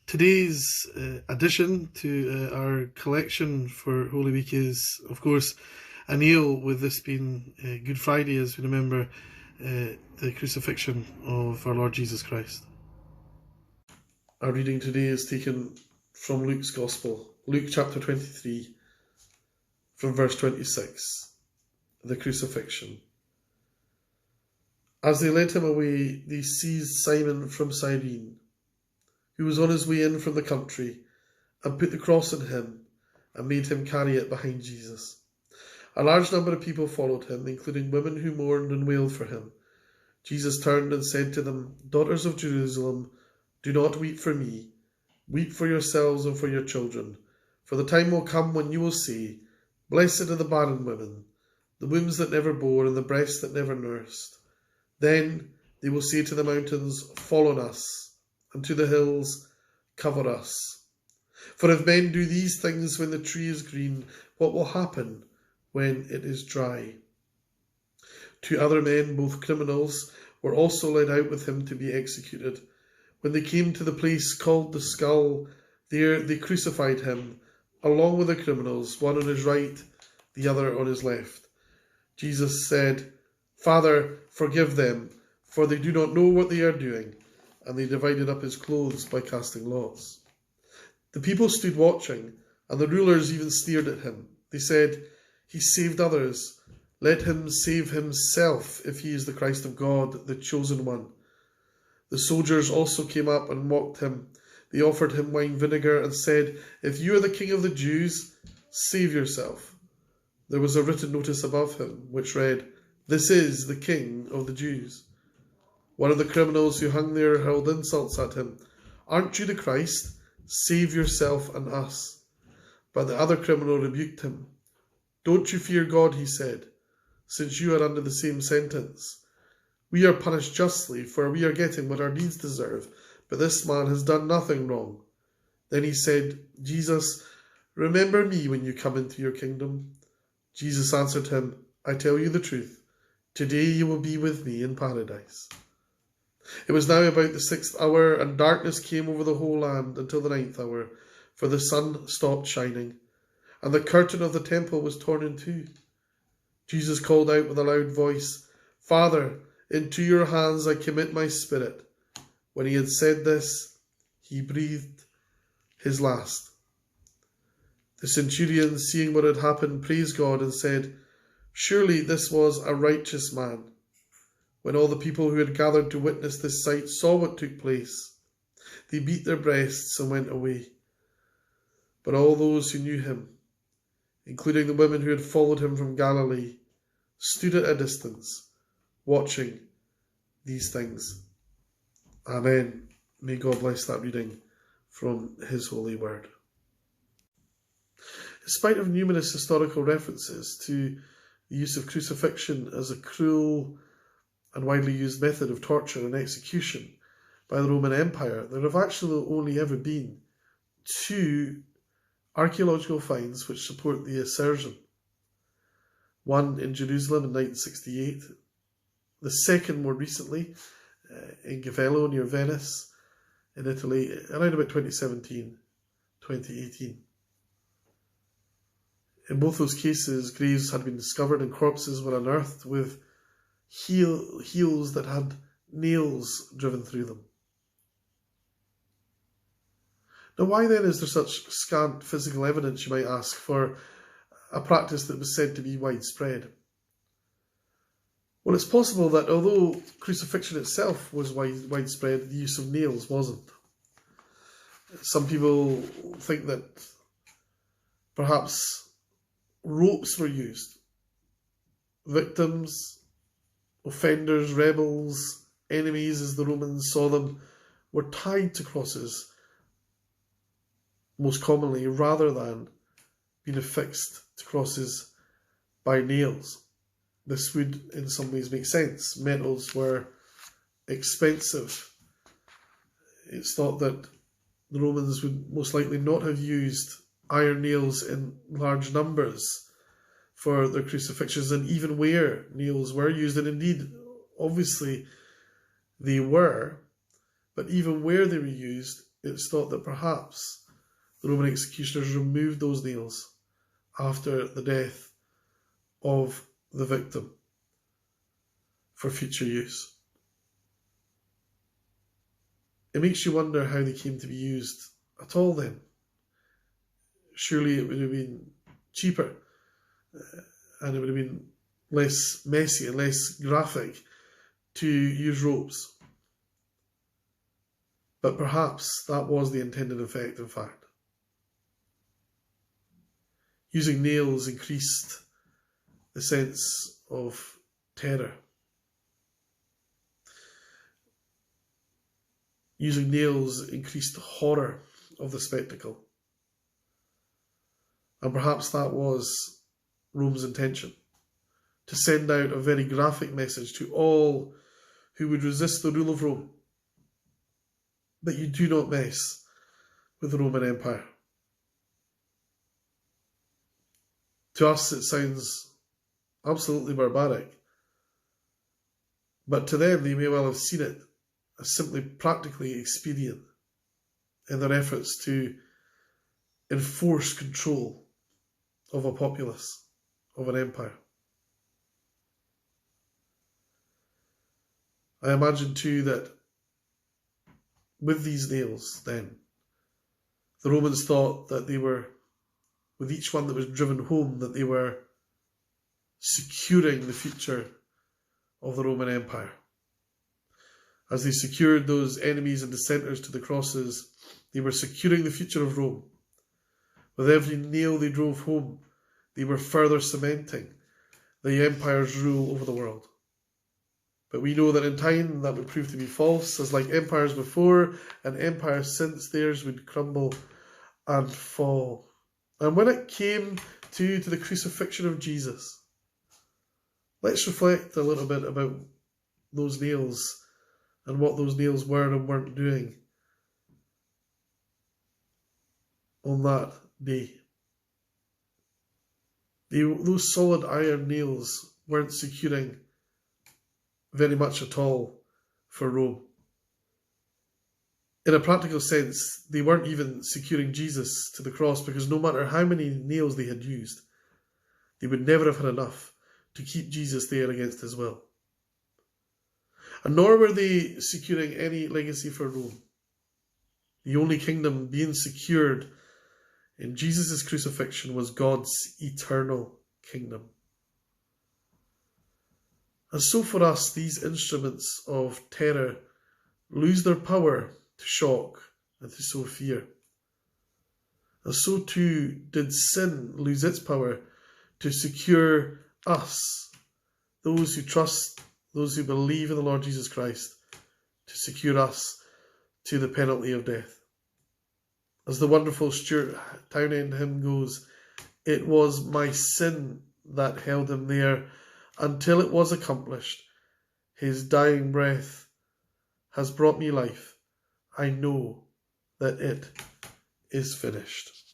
Today's addition to our collection for Holy Week is, of course, a nail, with this being Good Friday as we remember the crucifixion of our Lord Jesus Christ. Our reading today is taken from Luke's Gospel, Luke chapter 23, from verse 26, the crucifixion. As they led him away, they seized Simon from Cyrene, who was on his way in from the country, and put the cross on him, and made him carry it behind Jesus. A large number of people followed him, including women who mourned and wailed for him. Jesus turned and said to them, "Daughters of Jerusalem, do not weep for me. Weep for yourselves and for your children. For the time will come when you will say, 'Blessed are the barren women, the wombs that never bore, and the breasts that never nursed.' Then they will say to the mountains, 'Fall on us,' and to the hills, 'Cover us.' For if men do these things when the tree is green, what will happen when it is dry?" 2 other men, both criminals, were also led out with him to be executed. When they came to the place called the Skull, there they crucified him, along with the criminals, one on his right, the other on his left. Jesus said, "Father, forgive them, for they do not know what they are doing." And they divided up his clothes by casting lots. The people stood watching, and the rulers even sneered at him. They said, "He saved others. Let him save himself if he is the Christ of God, the chosen one." The soldiers also came up and mocked him. They offered him wine vinegar and said, "If you are the king of the Jews, save yourself." There was a written notice above him, which read, "This is the King of the Jews." One of the criminals who hung there hurled insults at him. "Aren't you the Christ? Save yourself and us." But the other criminal rebuked him. "Don't you fear God," he said, "since you are under the same sentence. We are punished justly, for we are getting what our deeds deserve, but this man has done nothing wrong." Then he said, "Jesus, remember me when you come into your kingdom." Jesus answered him, "I tell you the truth. Today you will be with me in paradise." It was now about the 6th hour, and darkness came over the whole land until the 9th hour, for the sun stopped shining, and the curtain of the temple was torn in two. Jesus called out with a loud voice, "Father, into your hands I commit my spirit." When he had said this, he breathed his last. The centurion, seeing what had happened, praised God and said, "Surely this was a righteous man." When all the people who had gathered to witness this sight saw what took place, they beat their breasts and went away. But all those who knew him, including the women who had followed him from Galilee, stood at a distance, watching these things. Amen. May God bless that reading from his holy word. In spite of numerous historical references to the use of crucifixion as a cruel and widely used method of torture and execution by the Roman Empire, there have actually only ever been 2 archaeological finds which support the assertion. One in Jerusalem in 1968, the second more recently in Gavello near Venice in Italy around about 2017, 2018. In both those cases, graves had been discovered and corpses were unearthed with heels that had nails driven through them. Now, why then is there such scant physical evidence, you might ask, for a practice that was said to be widespread? Well, it's possible that although crucifixion itself was widespread, the use of nails wasn't. Some people think that perhaps ropes were used. Victims, offenders, rebels, enemies as the Romans saw them, were tied to crosses most commonly, rather than being affixed to crosses by nails. This would in some ways make sense. Metals were expensive. It's thought that the Romans would most likely not have used iron nails in large numbers for their crucifixions, and even where nails were used, and indeed, obviously, they were, but even where they were used, it's thought that perhaps the Roman executioners removed those nails after the death of the victim for future use. It makes you wonder how they came to be used at all then. Surely it would have been cheaper and it would have been less messy and less graphic to use ropes. But perhaps that was the intended effect, in fact. Using nails increased the sense of terror. Using nails increased the horror of the spectacle. And perhaps that was Rome's intention, to send out a very graphic message to all who would resist the rule of Rome, that you do not mess with the Roman Empire. To us it sounds absolutely barbaric, but to them they may well have seen it as simply practically expedient in their efforts to enforce control of a populace, of an empire. I imagine too that with these nails then, the Romans thought that they were, with each one that was driven home, that they were securing the future of the Roman Empire. As they secured those enemies and dissenters to the crosses, they were securing the future of Rome. With every nail they drove home, they were further cementing the empire's rule over the world. But we know that in time that would prove to be false, as like empires before and empires since, theirs would crumble and fall. And when it came to the crucifixion of Jesus, let's reflect a little bit about those nails and what those nails were and weren't doing on that day. Those solid iron nails weren't securing very much at all for Rome. In a practical sense, they weren't even securing Jesus to the cross, because no matter how many nails they had used, they would never have had enough to keep Jesus there against his will. And nor were they securing any legacy for Rome. The only kingdom being secured in Jesus' crucifixion was God's eternal kingdom. And so for us, these instruments of terror lose their power to shock and to sow fear. And so too did sin lose its power to secure us, those who trust, those who believe in the Lord Jesus Christ, to secure us to the penalty of death. As the wonderful Stuart Townend hymn goes, it was my sin that held him there until it was accomplished. His dying breath has brought me life. I know that it is finished.